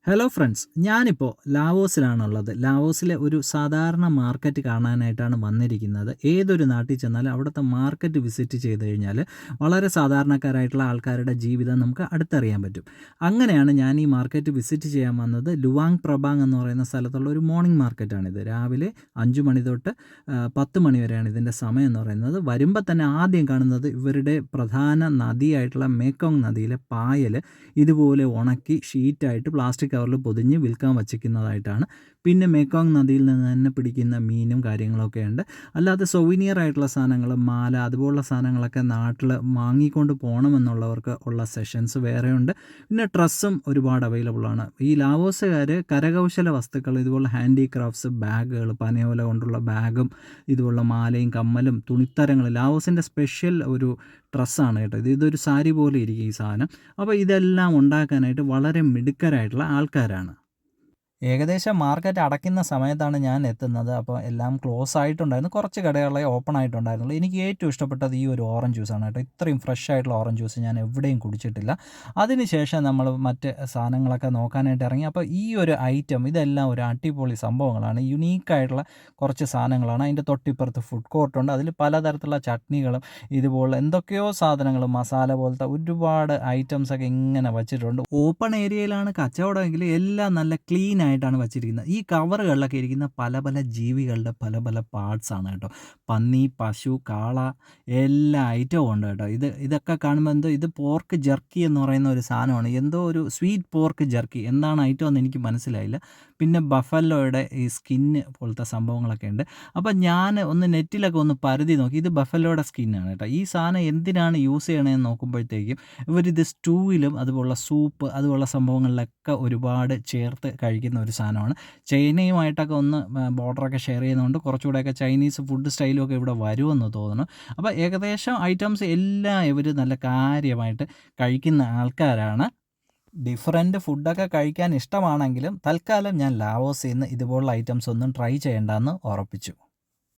Hello friends, ഞാനിപ്പോൾ ലാവോസിലാണുള്ളത്. ലാവോസിലെ ഒരു സാധാരണ മാർക്കറ്റ് കാണാനായിട്ടാണ് വന്നിരിക്കുന്നത്. ഏതൊരു നാട്ടിൽ ചെന്നാലും അവിടുത്തെ മാർക്കറ്റ് വിസിറ്റ് ചെയ്ത് കഴിഞ്ഞാൽ വളരെ സാധാരണക്കാരായിട്ടുള്ള ആൾക്കാരുടെ ജീവിതം നമുക്ക് അടുത്തറിയാൻ പറ്റും. അങ്ങനെയാണ് ഞാൻ ഈ മാർക്കറ്റ് വിസിറ്റ് ചെയ്യാൻ വന്നത്. ലുവാങ് പ്രബാങ് എന്ന് പറയുന്ന സ്ഥലത്തുള്ള ഒരു മോർണിംഗ് മാർക്കറ്റാണിത്. രാവിലെ 5 മണി തൊട്ട് 10 മണി വരെയാണ് ഇതിൻ്റെ സമയം എന്ന് പറയുന്നത്. വരുമ്പോൾ തന്നെ ആദ്യം കാണുന്നത് ഇവരുടെ പ്രധാന നദിയായിട്ടുള്ള മേക്കോങ് നദിയിലെ പായൽ ഇതുപോലെ ഉണക്കി ഷീറ്റായിട്ട് പ്ലാസ്റ്റിക് കവറിൽ പൊതിഞ്ഞ് വിൽക്കാൻ വച്ചിരിക്കുന്നതായിട്ടാണ്. പിന്നെ മേക്കോങ് നദിയിൽ നിന്ന് തന്നെ പിടിക്കുന്ന മീനും കാര്യങ്ങളൊക്കെ ഉണ്ട്. അല്ലാതെ സൊവിനിയർ ആയിട്ടുള്ള സാധനങ്ങൾ, മാല അതുപോലുള്ള സാധനങ്ങളൊക്കെ നാട്ടിൽ വാങ്ങിക്കൊണ്ട് പോകണമെന്നുള്ളവർക്ക് ഉള്ള സെഷൻസ് വേറെയുണ്ട്. പിന്നെ ഡ്രസ്സും ഒരുപാട് അവൈലബിൾ ആണ്. ഈ ലാവോസുകാർ കരകൗശല വസ്തുക്കൾ, ഇതുപോലെ ഹാൻഡിക്രാഫ്റ്റ്സ്, ബാഗുകൾ, പനയോല കൊണ്ടുള്ള ബാഗും ഇതുപോലുള്ള മാലയും കമ്മലും തുണിത്തരങ്ങൾ, ലാവോസിൻ്റെ സ്പെഷ്യൽ ഒരു ഡ്രസ്സാണ് കേട്ടോ. ഇതൊരു സാരി പോലെ ഇരിക്കും ഈ സാധനം. അപ്പോൾ ഇതെല്ലാം ഉണ്ടാക്കാനായിട്ട് വളരെ മിടുക്കരായിട്ടുള്ള ആൾക്കാരാണ്. ഏകദേശം മാർക്കറ്റ് അടയ്ക്കുന്ന സമയത്താണ് ഞാൻ എത്തുന്നത്. അപ്പോൾ എല്ലാം ക്ലോസ് ആയിട്ടുണ്ടായിരുന്നു. കുറച്ച് കടകളെ ഓപ്പൺ ആയിട്ടുണ്ടായിരുന്നുള്ളൂ. എനിക്ക് ഏറ്റവും ഇഷ്ടപ്പെട്ടത് ഈ ഒരു ഓറഞ്ച് ജ്യൂസാണ് കേട്ടോ. ഇത്രയും ഫ്രഷ് ആയിട്ടുള്ള ഓറഞ്ച് ജ്യൂസ് ഞാൻ എവിടെയും കുടിച്ചിട്ടില്ല. അതിനുശേഷം നമ്മൾ മറ്റ് സാധനങ്ങളൊക്കെ നോക്കാനായിട്ട് ഇറങ്ങി. അപ്പോൾ ഈ ഒരു ഐറ്റം ഇതെല്ലാം ഒരു അടിപൊളി സംഭവങ്ങളാണ്. യുണീക്കായിട്ടുള്ള കുറച്ച് സാധനങ്ങളാണ്. അതിൻ്റെ തൊട്ടിപ്പുറത്ത് ഫുഡ് കോർട്ടുണ്ട്. അതിൽ പലതരത്തിലുള്ള ചട്നികളും ഇതുപോലെ എന്തൊക്കെയോ സാധനങ്ങൾ, മസാല പോലത്തെ ഒരുപാട് ഐറ്റംസൊക്കെ ഇങ്ങനെ വച്ചിട്ടുണ്ട്. ഓപ്പൺ ഏരിയയിലാണ് കച്ചവടമെങ്കിൽ എല്ലാം നല്ല ക്ലീൻ ആയിട്ടാണ് വച്ചിരിക്കുന്നത്. ഈ കവറുകളിലൊക്കെ ഇരിക്കുന്ന പല പല ജീവികളുടെ പല പല പാർട്സാണ് കേട്ടോ. പന്നി, പശു, കാള, എല്ലാ ഐറ്റവും ഉണ്ട് കേട്ടോ. ഇതൊക്കെ കാണുമ്പോൾ ഇത് പോർക്ക് ജർക്കി എന്ന് പറയുന്ന ഒരു സാധനമാണ്. എന്തോ ഒരു സ്വീറ്റ് പോർക്ക് ജർക്കി, എന്താണ് ഐറ്റം എന്ന് എനിക്ക് മനസ്സിലായില്ല. പിന്നെ ബഫലോയുടെ ഈ സ്കിന്ന് പോലത്തെ സംഭവങ്ങളൊക്കെ ഉണ്ട്. അപ്പം ഞാൻ ഒന്ന് നെറ്റിലൊക്കെ ഒന്ന് പരതി നോക്കി. ഇത് ബഫലോയുടെ സ്കിന്നാണ് കേട്ടോ. ഈ സാധനം എന്തിനാണ് യൂസ് ചെയ്യണതെന്ന് നോക്കുമ്പോഴത്തേക്കും ഇവരിത് സ്റ്റൂവിലും അതുപോലുള്ള സൂപ്പ് അതുപോലുള്ള സംഭവങ്ങളിലൊക്കെ ഒരുപാട് ചേർത്ത് കഴിക്കുന്ന ഒരു സാധനമാണ്. ചൈനയുമായിട്ടൊക്കെ ഒന്ന് ബോർഡറൊക്കെ ഷെയർ ചെയ്യുന്നതുകൊണ്ട് കുറച്ചുകൂടെയൊക്കെ ചൈനീസ് ഫുഡ് സ്റ്റൈലും ഒക്കെ ഇവിടെ വരുമെന്ന് തോന്നുന്നു. അപ്പോൾ ഏകദേശം ഐറ്റംസ് എല്ലാം ഇവർ നല്ല കാര്യമായിട്ട് കഴിക്കുന്ന ആൾക്കാരാണ്. ഡിഫറൻറ്റ് ഫുഡൊക്കെ കഴിക്കാൻ ഇഷ്ടമാണെങ്കിലും തൽക്കാലം ഞാൻ ലാവോസിൽ നിന്ന് ഇതുപോലുള്ള ഐറ്റംസ് ഒന്നും ട്രൈ ചെയ്യേണ്ടെന്ന് ഉറപ്പിച്ചു.